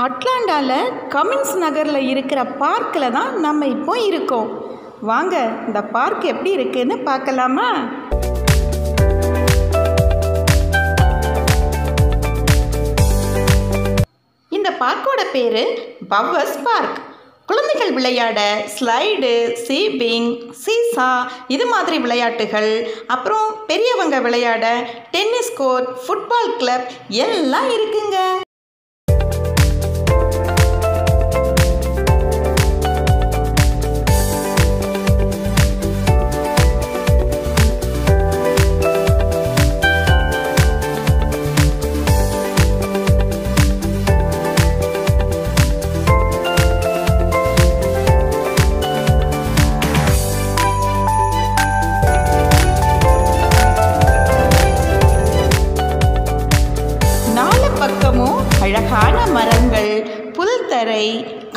அட்லாண்டாவில் Cummins நகரில் இருக்கிற பார்க்கில் தான் நம்ம இப்போ இருக்கோம். வாங்க இந்த பார்க் எப்படி இருக்குன்னு பார்க்கலாமா? இந்த பார்க்கோட பேர் பவர்ஸ் பார்க். குழந்தைகள் விளையாட ஸ்லைடு, சீபிங், சீசா இது மாதிரி விளையாட்டுகள், அப்புறம் பெரியவங்க விளையாட டென்னிஸ் கோர்ட், ஃபுட்பால் கிளப் எல்லாம் இருக்குங்க. பக்கமும் அழகான மரங்கள், புல்தரை,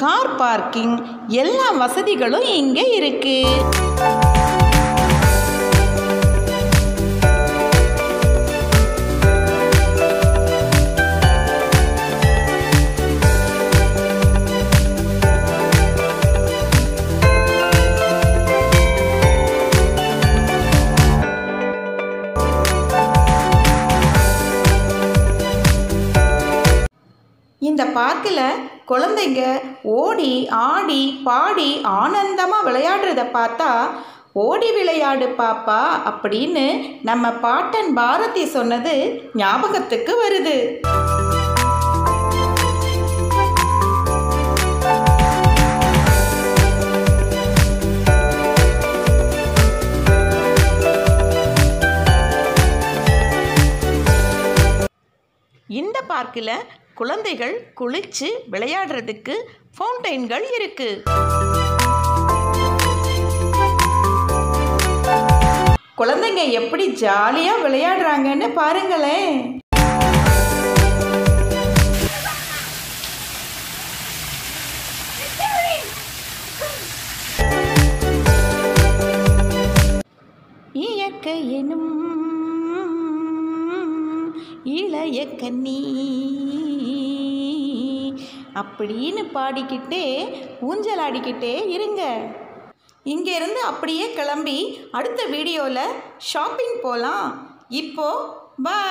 கார் பார்க்கிங் எல்லா வசதிகளும் இங்கே இருக்கு. இந்த பார்க்கில் குழந்தைங்க ஓடி ஆடி பாடி ஆனந்தமாக விளையாடுறத பார்த்தா, ஓடி விளையாடு பாப்பா அப்படின்னு நம்ம பாட்டன் பாரதி சொன்னது ஞாபகத்துக்கு வருது. இந்த பார்க்கில் குழந்தைகள் குளிச்சு விளையாடுறதுக்கு ஃபவுண்டைன்கள் இருக்கு. குழந்தைங்க எப்படி ஜாலியா விளையாடுறாங்கன்னு பாருங்களேன். இயற்கை எனும் இளைய கன்னி அப்படின்னு பாடிக்கிட்டே ஊஞ்சலாடிக்கிட்டே இருங்க. இங்கேருந்து அப்படியே கிளம்பி அடுத்த வீடியோவில் ஷாப்பிங் போகலாம். இப்போ பாய்.